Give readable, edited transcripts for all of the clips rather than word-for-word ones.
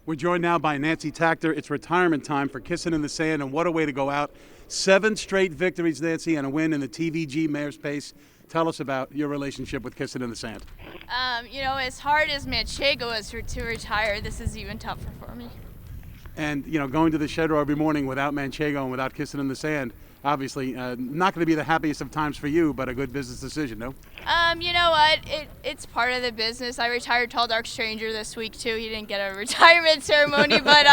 We're joined now by Nancy Takter. It's retirement time for Kissin in the Sand, and what a way to go out. 7 straight victories, Nancy, and a win in the TVG Mayor's Pace. Tell us about your relationship with Kissin in the Sand. As hard as Manchego is to retire, this is even tougher for me. And, going to the shed row every morning without Manchego and without Kissin in the Sand, obviously not going to be the happiest of times for you, but a good business decision, no? You know what? It's part of the business. I retired Tall Dark Stranger this week, too. He didn't get a retirement ceremony, but,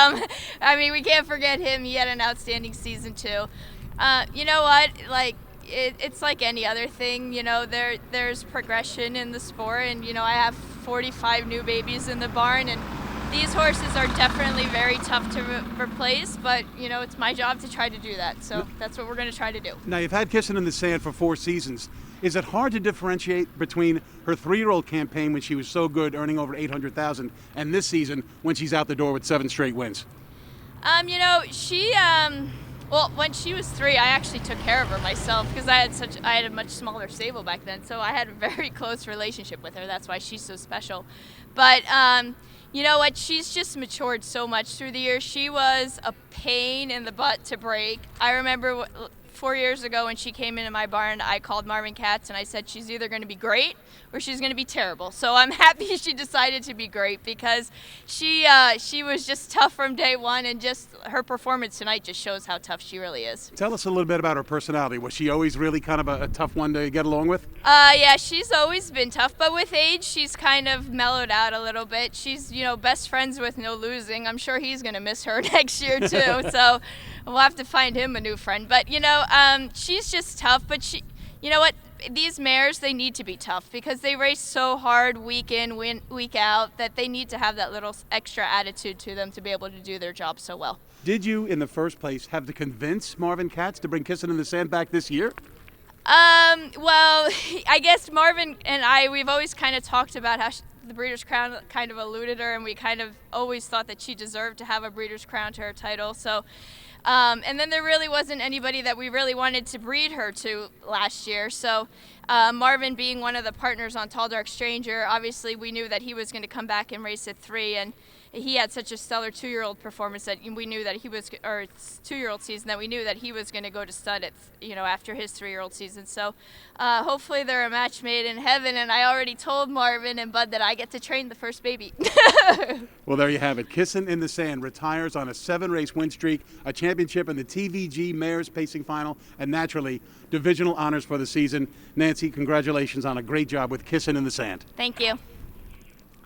we can't forget him. He had an outstanding season, too. You know what? It's like any other thing, there's progression in the sport, and, I have 45 new babies in the barn, and these horses are definitely very tough to replace, but, it's my job to try to do that, so that's what we're going to try to do. Now, you've had Kissin in the Sand for 4 seasons. Is it hard to differentiate between her 3-year-old campaign when she was so good, earning over $800,000, and this season when she's out the door with 7 straight wins? Well, when she was 3, I actually took care of her myself because I had a much smaller stable back then, so I had a very close relationship with her. That's why she's so special. But you know what? She's just matured so much through the years. She was a pain in the butt to break. I remember 4 years ago when she came into my barn, I called Marvin Katz and I said she's either going to be great or she's going to be terrible. So I'm happy she decided to be great because she was just tough from day one, and just her performance tonight just shows how tough she really is. Tell us a little bit about her personality. Was she always really kind of a tough one to get along with? Yeah, she's always been tough, but with age, she's kind of mellowed out a little bit. She's, best friends with No Losing. I'm sure he's going to miss her next year too, so we'll have to find him a new friend. But, she's just tough, but you know what? These mares, they need to be tough because they race so hard week in, week out, that they need to have that little extra attitude to them to be able to do their job so well. Did you, in the first place, have to convince Marvin Katz to bring Kissin in the Sand back this year? Well, I guess Marvin and we've always kind of talked about how the Breeders' Crown kind of eluded her, and we kind of always thought that she deserved to have a Breeders' Crown to her title. So, and then there really wasn't anybody that we really wanted to breed her to last year. So, Marvin being one of the partners on Tall Dark Stranger, obviously we knew that he was going to come back and race at 3, and he had such a stellar 2-year-old performance that we knew that he was, or 2-year-old season, that we knew that he was going to go to stud at, after his 3-year-old season. So hopefully they're a match made in heaven, and I already told Marvin and Bud that I get to train the first baby. Well, there you have it. Kissin in the Sand retires on a 7-race win streak, a championship in the TVG Mayor's Pacing Final, and naturally, divisional honors for the season. Nancy, congratulations on a great job with Kissin in the Sand. Thank you.